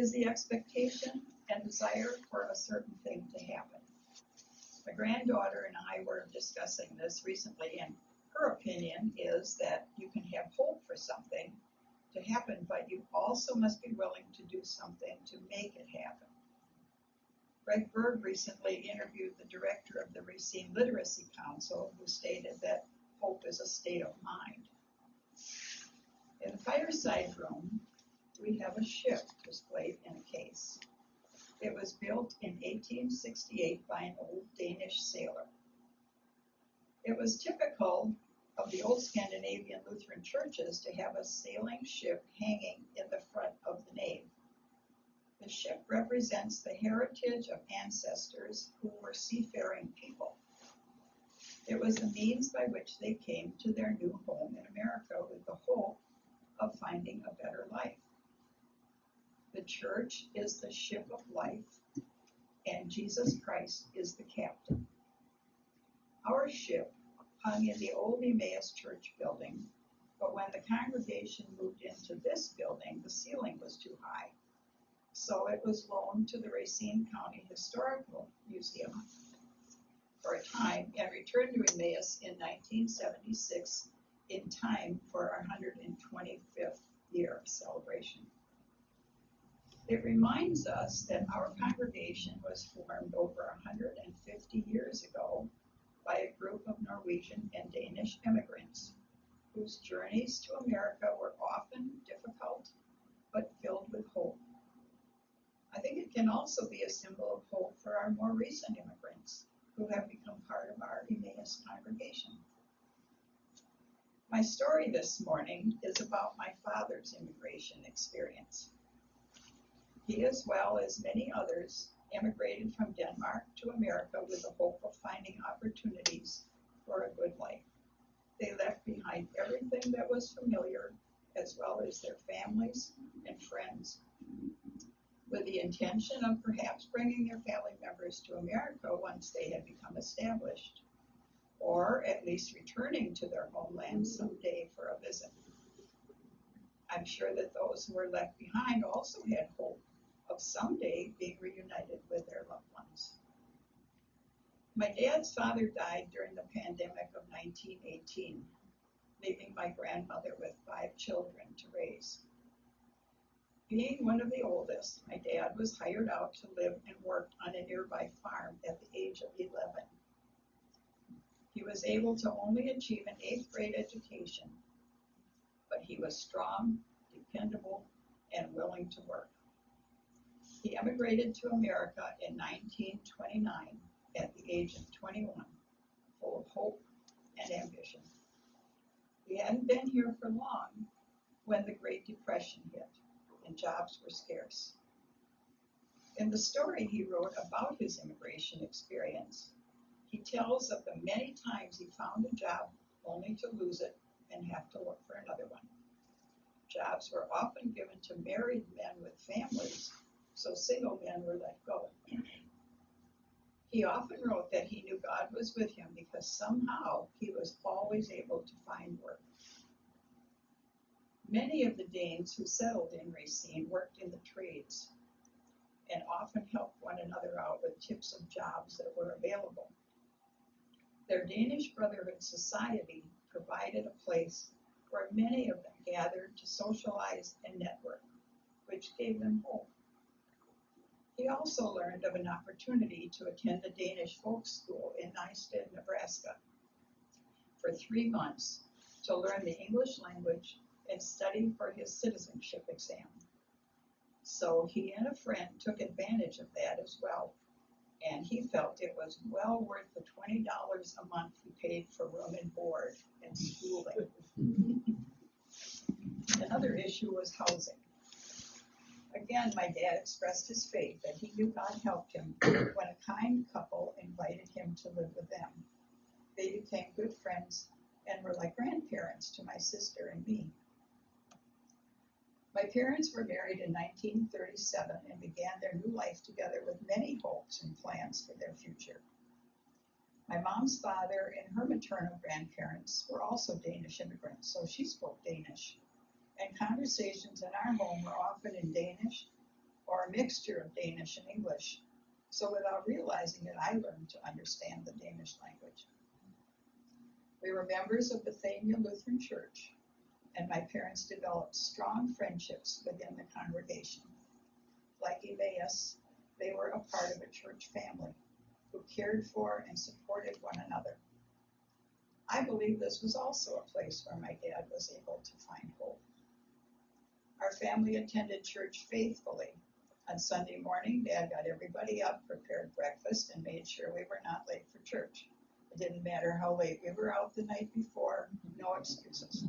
is the expectation and desire for a certain thing to happen. My granddaughter and I were discussing this recently, and her opinion is that you can have hope for something to happen, but you also must be willing to do something to make it happen. Greg Berg recently interviewed the director of the Racine Literacy Council, who stated that hope is a state of mind. In the fireside room, we have a ship displayed in a case. It was built in 1868 by an old Danish sailor. It was typical of the old Scandinavian Lutheran churches to have a sailing ship hanging in the front of the nave. The ship represents the heritage of ancestors who were seafaring people. It was the means by which they came to their new home in America with the hope of finding a better life. The church is the ship of life, and Jesus Christ is the captain. Our ship hung in the old Emmaus Church building, but when the congregation moved into this building, the ceiling was too high. So it was loaned to the Racine County Historical Museum for a time and returned to Emmaus in 1976 in time for our 125th year celebration. It reminds us that our congregation was formed over 150 years ago by a group of Norwegian and Danish immigrants whose journeys to America were often difficult but filled with hope. I think it can also be a symbol of hope for our more recent immigrants who have become part of our Emmaus congregation. My story this morning is about my father's immigration experience. He, as well as many others, immigrated from Denmark to America with the hope of finding opportunities for a good life. They left behind everything that was familiar, as well as their families and friends, with the intention of perhaps bringing their family members to America once they had become established, or at least returning to their homeland someday for a visit. I'm sure that those who were left behind also had hope of someday being reunited with their loved ones. My dad's father died during the pandemic of 1918, leaving my grandmother with 5 children to raise. Being one of the oldest, my dad was hired out to live and work on a nearby farm at the age of 11. He was able to only achieve an 8th grade education, but he was strong, dependable, and willing to work. He emigrated to America in 1929 at the age of 21, full of hope and ambition. He hadn't been here for long when the Great Depression hit and jobs were scarce. In the story he wrote about his immigration experience, he tells of the many times he found a job only to lose it and have to look for another one. Jobs were often given to married men with families, so single men were let go. He often wrote that he knew God was with him because somehow he was always able to find work. Many of the Danes who settled in Racine worked in the trades and often helped one another out with tips of jobs that were available. Their Danish Brotherhood Society provided a place where many of them gathered to socialize and network, which gave them hope. He also learned of an opportunity to attend a Danish folk school in Nysted, Nebraska, for 3 months to learn the English language and study for his citizenship exam. So he and a friend took advantage of that as well, and he felt it was well worth the $20 a month he paid for room and board and schooling. Another issue was housing. Again, my dad expressed his faith that he knew God helped him when a kind couple invited him to live with them. They became good friends and were like grandparents to my sister and me. My parents were married in 1937 and began their new life together with many hopes and plans for their future. My mom's father and her maternal grandparents were also Danish immigrants, so she spoke Danish, and conversations in our home were often in Danish or a mixture of Danish and English. So without realizing it, I learned to understand the Danish language. We were members of Bethania Lutheran Church, and my parents developed strong friendships within the congregation. Like Emmaus, they were a part of a church family who cared for and supported one another. I believe this was also a place where my dad was able to find hope. Our family attended church faithfully. On Sunday morning, Dad got everybody up, prepared breakfast, and made sure we were not late for church. It didn't matter how late we were out the night before, no excuses.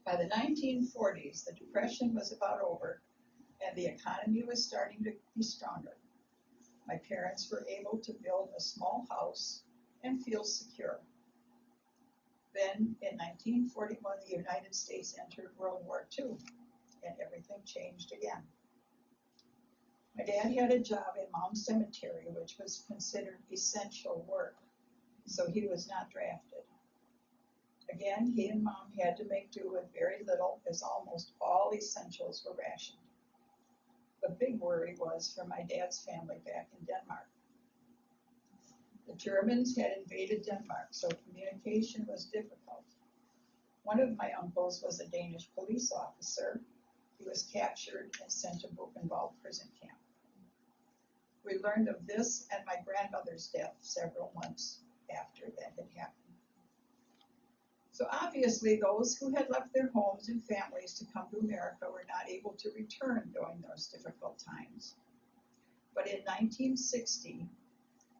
By the 1940s, the Depression was about over, and the economy was starting to be stronger. My parents were able to build a small house and feel secure. Then, in 1941, the United States entered World War II, and everything changed again. My dad had a job in Mount Cemetery, which was considered essential work, so he was not drafted. Again, he and Mom had to make do with very little, as almost all essentials were rationed. The big worry was for my dad's family back in Denmark. The Germans had invaded Denmark, so communication was difficult. One of my uncles was a Danish police officer. He was captured and sent to Buchenwald prison camp. We learned of this and my grandmother's death several months after that had happened. So obviously those who had left their homes and families to come to America were not able to return during those difficult times. But in 1960,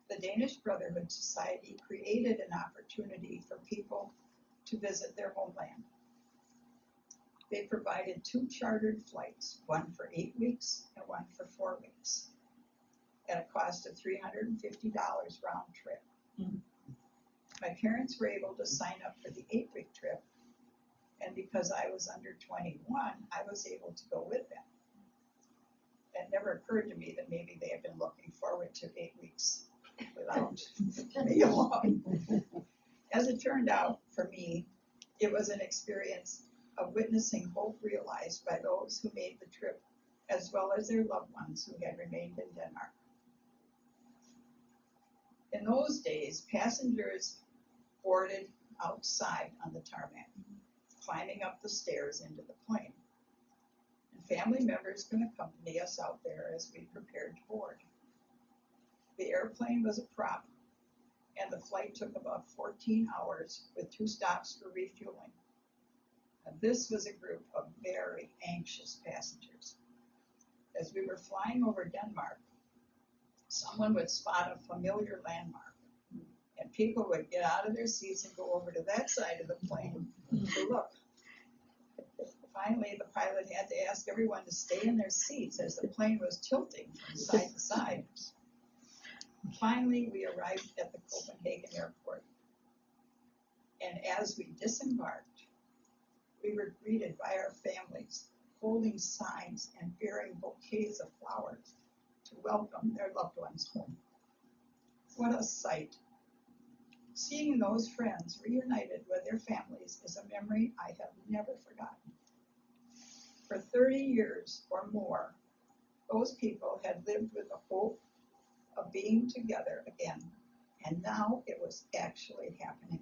the Danish Brotherhood Society created an opportunity for people to visit their homeland. They provided 2 chartered flights, one for 8 weeks and one for 4 weeks, at a cost of $350 round trip. My parents were able to sign up for the 8-week trip, and because I was under 21, I was able to go with them. It never occurred to me that maybe they had been looking forward to 8 weeks without me along. As it turned out, for me, it was an experience of witnessing hope realized by those who made the trip, as well as their loved ones who had remained in Denmark. In those days, passengers boarded outside on the tarmac, climbing up the stairs into the plane. And family members could accompany us out there as we prepared to board. The airplane was a prop, and the flight took about 14 hours with 2 stops for refueling. And this was a group of very anxious passengers. As we were flying over Denmark, someone would spot a familiar landmark, and people would get out of their seats and go over to that side of the plane to look. Finally, the pilot had to ask everyone to stay in their seats as the plane was tilting from side to side. Finally, we arrived at the Copenhagen airport, and as we disembarked, we were greeted by our families, holding signs and bearing bouquets of flowers to welcome their loved ones home. What a sight! Seeing those friends reunited with their families is a memory I have never forgotten. For 30 years or more, those people had lived with the hope of being together again, and now it was actually happening.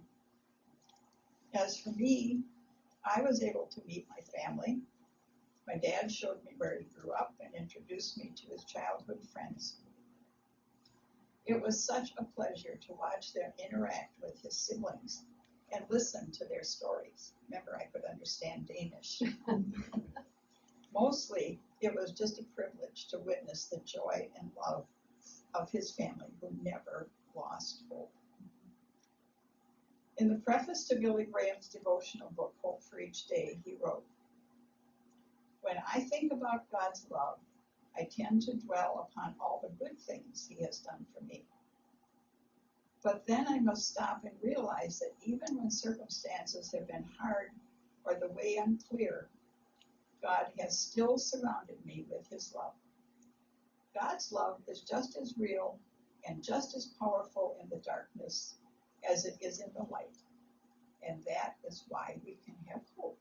As for me, I was able to meet my family. My dad showed me where he grew up and introduced me to his childhood friends. It was such a pleasure to watch them interact with his siblings and listen to their stories. Remember, I could understand Danish. Mostly, it was just a privilege to witness the joy and love of his family who never lost hope. In the preface to Billy Graham's devotional book, Hope for Each Day, he wrote, "When I think about God's love, I tend to dwell upon all the good things he has done for me. But then I must stop and realize that even when circumstances have been hard or the way unclear, God has still surrounded me with his love. God's love is just as real and just as powerful in the darkness as it is in the light. And that is why we can have hope."